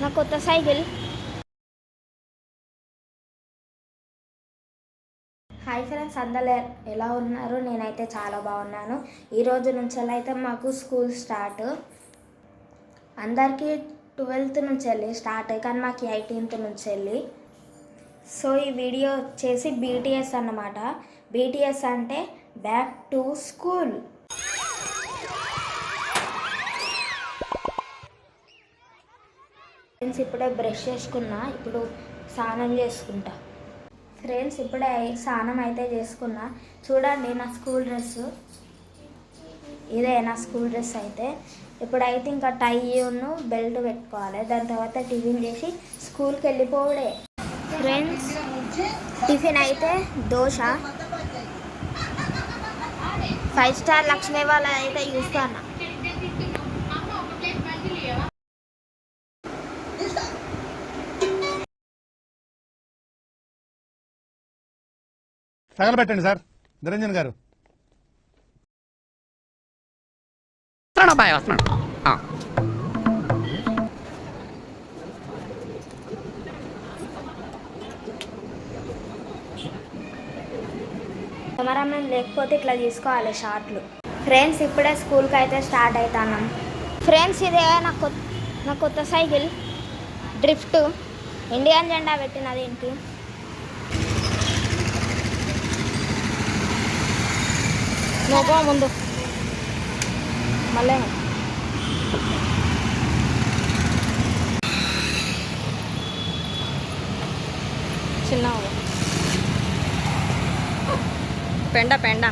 నా కొత్త cycle. Hi friends, అందరూ ఎలా ఉన్నారు? నేనైతే చాలా బాగున్నాను. ఈరోజు నుంచి అయితే మాకు స్కూల్ స్టార్ట్. అందరికీ 12th నుంచి వెళ్ళి స్టార్ట్, కానీ మాకు 18th నుంచి వెళ్ళి. సో ఈ వీడియో వచ్చేసి బీటీఎస్ అన్నమాట. బీటీఎస్ అంటే బ్యాక్ టు స్కూల్. ఫ్రెండ్స్, ఇప్పుడే బ్రష్ చేసుకున్నా, ఇప్పుడు స్నానం చేసుకుంటా. ఫ్రెండ్స్, ఇప్పుడే స్నానం అయితే చేసుకున్నా. చూడండి నా స్కూల్ డ్రెస్, ఇదే నా స్కూల్ డ్రెస్. అయితే ఇప్పుడైతే ఇంకా టైను బెల్ట్ పెట్టుకోవాలి. దాని తర్వాత టిఫిన్ చేసి స్కూల్కి వెళ్ళిపోవడే. ఫ్రెండ్స్, టిఫిన్ అయితే దోశ. 5 స్టార్ లక్ష్మీ వాళ్ళ అయితే చూస్తాను. తగలబెట్టండి సార్ నిరంజన్ గారు. కెమెరామెన్ లేకపోతే ఇట్లా తీసుకోవాలి షార్ట్లు. ఫ్రెండ్స్, ఇప్పుడే స్కూల్కి అయితే స్టార్ట్ అవుతున్నాం. ఫ్రెండ్స్, ఇదే నా కొత్త సైకిల్ డ్రిఫ్ట్. ఇండియన్ జెండా పెట్టినది ఏంటి? నువ్వు ముందు మళ్ళీ చిన్న పెండ